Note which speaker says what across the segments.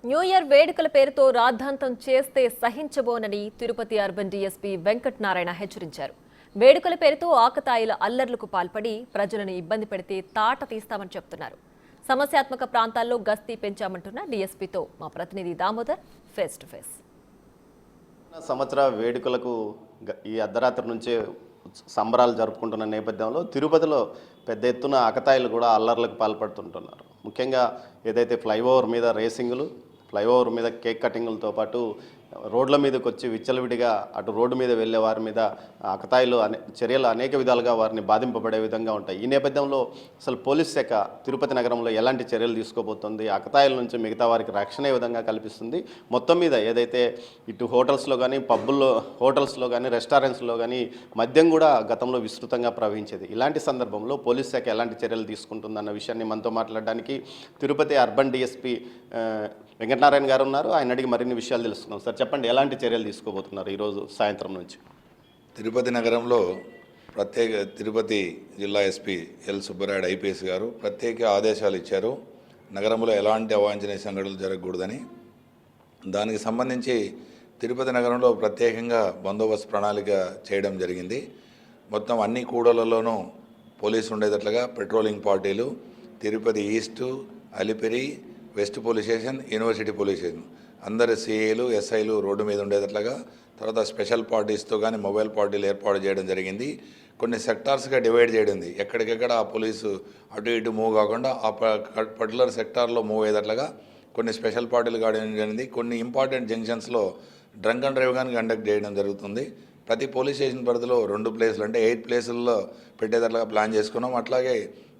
Speaker 1: New year వేడుకల పేరుతో రాద్ధాంతం చేస్తే సహించబోనని తిరుపతి అర్బన్ డీఎస్పీ వెంకట్ నారాయణ హెచ్చరించారు. వేడుకల పేరుతో ఆకతాయిల అల్లర్లకు పాల్పడి ప్రజలను ఇబ్బంది పెడితే తాట తీస్తామని చెప్తున్నారు. సమస్యాత్మక ప్రాంతాల్లో గస్తీ పెంచామంటున్న డీఎస్పీతో మా ప్రతినిధి దామోదర్ ఫేస్ టు ఫేస్.
Speaker 2: సంవత్సర వేడుకలకు ఈ అర్ధరాత్రి నుంచే సంబరాలు జరుపుకుంటున్న నేపథ్యంలో తిరుపతిలో పెద్ద ఎత్తున ఆకతాయిలు కూడా అల్లర్లకు పాల్పడుతుంటున్నారు. ముఖ్యంగా ఏదైతే ఫ్లైఓవర్ మీద రేసింగులు, ఫ్లైఓవర్ మీద కేక్ కటింగులతో పాటు రోడ్ల మీదకి వచ్చి విచ్చలవిడిగా అటు రోడ్డు మీద వెళ్ళే వారి మీద ఆకతాయిలు చర్యలు అనేక విధాలుగా వారిని బాధింపబడే విధంగా ఉంటాయి. ఈ నేపథ్యంలో అసలు పోలీస్ శాఖ తిరుపతి నగరంలో ఎలాంటి చర్యలు తీసుకోబోతుంది, ఆకతాయిల నుంచి మిగతా వారికి రక్షణ ఏ విధంగా కల్పిస్తుంది, మొత్తం మీద ఏదైతే ఇటు హోటల్స్లో కానీ హోటల్స్లో కానీ రెస్టారెంట్స్లో కానీ మద్యం కూడా గతంలో విస్తృతంగా ప్రవహించేది. ఇలాంటి సందర్భంలో పోలీస్ శాఖ ఎలాంటి చర్యలు తీసుకుంటుందన్న విషయాన్ని మనతో మాట్లాడడానికి తిరుపతి అర్బన్ డిఎస్పీ వెంకటనారాయణ గారు ఉన్నారు. ఆయన అడిగి మరిన్ని విషయాలు తెలుసుకుందాం. సార్ చెప్పండి, ఎలాంటి చర్యలు తీసుకోబోతున్నారు ఈరోజు సాయంత్రం నుంచి?
Speaker 3: తిరుపతి నగరంలో తిరుపతి జిల్లా ఎస్పీ ఎల్ సుబ్బరాయుడు ఐపీఎస్ గారు ప్రత్యేక ఆదేశాలు ఇచ్చారు. నగరంలో ఎలాంటి అవాంఛనీయ సంఘటనలు జరగకూడదని. దానికి సంబంధించి తిరుపతి నగరంలో ప్రత్యేకంగా బందోబస్తు ప్రణాళిక చేయడం జరిగింది. మొత్తం అన్ని కూడళ్లలోనూ పోలీసు ఉండేటట్లుగా పెట్రోలింగ్ పార్టీలు Tirupati east, Alipiri, west police station, university police station అందరు సిఐలు, ఎస్ఐలు రోడ్డు మీద ఉండేటట్లుగా, తర్వాత స్పెషల్ పార్టీస్తో కానీ మొబైల్ పార్టీలు ఏర్పాటు చేయడం జరిగింది. కొన్ని సెక్టార్స్గా డివైడ్ చేయడింది. ఎక్కడికెక్కడ ఆ పోలీసు అటు ఇటు మూవ్ కాకుండా ఆ పర్టికులర్ సెక్టార్లో మూవ్ అయ్యేటట్లుగా కొన్ని స్పెషల్ పార్టీలు కావడం జరిగింది. కొన్ని ఇంపార్టెంట్ జంక్షన్స్లో డ్రంక్ అండ్ డ్రైవ్ కానీ కండక్ట్ చేయడం జరుగుతుంది. ప్రతి పోలీస్ స్టేషన్ పరిధిలో 2 ప్లేసులు అంటే 8 ప్లేసుల్లో పెట్టేటట్లుగా ప్లాన్ చేసుకున్నాం. అట్లాగే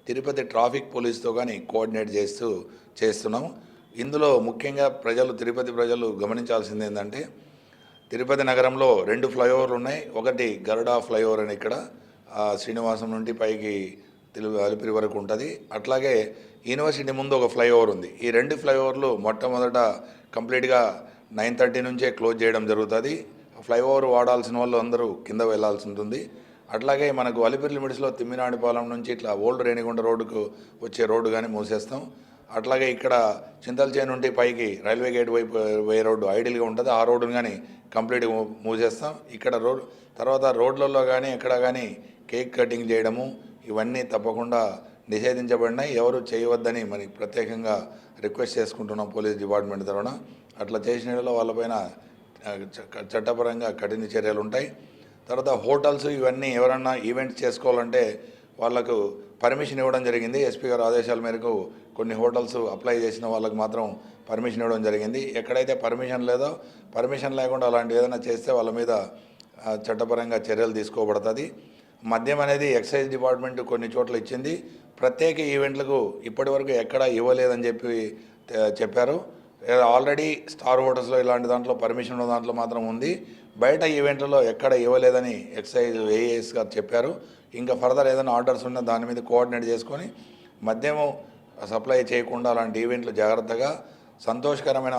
Speaker 3: తిరుపతి ట్రాఫిక్ పోలీస్తో కానీ కోఆర్డినేట్ చేస్తున్నాం. ఇందులో ముఖ్యంగా తిరుపతి ప్రజలు గమనించాల్సింది ఏంటంటే, తిరుపతి నగరంలో 2 ఫ్లైఓవర్లు ఉన్నాయి. ఒకటి గరుడా ఫ్లైఓవర్ అని ఇక్కడ శ్రీనివాసం నుండి పైకి అలిపిరి వరకు ఉంటుంది. అట్లాగే యూనివర్సిటీ ముందు ఒక ఫ్లైఓవర్ ఉంది. ఈ 2 ఫ్లైఓవర్లు మొట్టమొదట కంప్లీట్గా 9:30 నుంచే క్లోజ్ చేయడం జరుగుతుంది. ఫ్లైఓవర్ వాడాల్సిన వాళ్ళు అందరూ కింద వెళ్లాల్సి ఉంటుంది. అట్లాగే మనకు అలిపిరి లిమిట్స్లో తిమ్మినాడిపాలెం నుంచి ఇట్లా ఓల్డ్ రేణిగుంట రోడ్డుకు వచ్చే రోడ్డు కానీ మూసేస్తాం. అట్లాగే ఇక్కడ చింతలచేను నుండి పైకి రైల్వే గేట్ వైపు పోయే రోడ్డు ఐడియల్గా ఉంటుంది, ఆ రోడ్డును కానీ కంప్లీట్గా మూసేస్తాం. ఇక్కడ తర్వాత రోడ్లలో కానీ ఎక్కడ కానీ కేక్ కటింగ్ చేయడము ఇవన్నీ తప్పకుండా నిషేధించబడినాయి. ఎవరు చేయవద్దని మరి ప్రత్యేకంగా రిక్వెస్ట్ చేసుకుంటున్నాం పోలీస్ డిపార్ట్మెంట్ తరఫున. అట్లా చేసిన వాళ్ళపైన చట్టపరంగా కఠిన చర్యలు ఉంటాయి. తర్వాత హోటల్స్ ఇవన్నీ ఎవరన్నా ఈవెంట్స్ చేసుకోవాలంటే వాళ్ళకు పర్మిషన్ ఇవ్వడం జరిగింది. ఎస్పీ గారు ఆదేశాల మేరకు కొన్ని హోటల్స్ అప్లై చేసిన వాళ్ళకు మాత్రం పర్మిషన్ ఇవ్వడం జరిగింది. ఎక్కడైతే పర్మిషన్ లేదో, పర్మిషన్ లేకుండా అలాంటి ఏదైనా చేస్తే వాళ్ళ మీద చట్టపరంగా చర్యలు తీసుకోబడుతుంది. మద్యం అనేది ఎక్సైజ్ డిపార్ట్మెంట్ కొన్ని చోట్ల ఇచ్చింది. ప్రత్యేక ఈవెంట్లకు ఇప్పటి వరకు ఎక్కడ ఇవ్వలేదని చెప్పారు. ఆల్రెడీ స్టార్ హోటల్స్లో ఇలాంటి దాంట్లో పర్మిషన్ ఉన్న దాంట్లో మాత్రం ఉంది. బయట ఈవెంట్లలో ఎక్కడ ఇవ్వలేదని ఎక్సైజ్ ఏఎస్ గారు చెప్పారు. ఇంకా ఫర్దర్ ఏదైనా ఆర్డర్స్ ఉన్నా దాని మీద కోఆర్డినేట్ చేసుకొని మద్యము సప్లై చేయకుండా అలాంటి ఈవెంట్లు జాగ్రత్తగా సంతోషకరమైన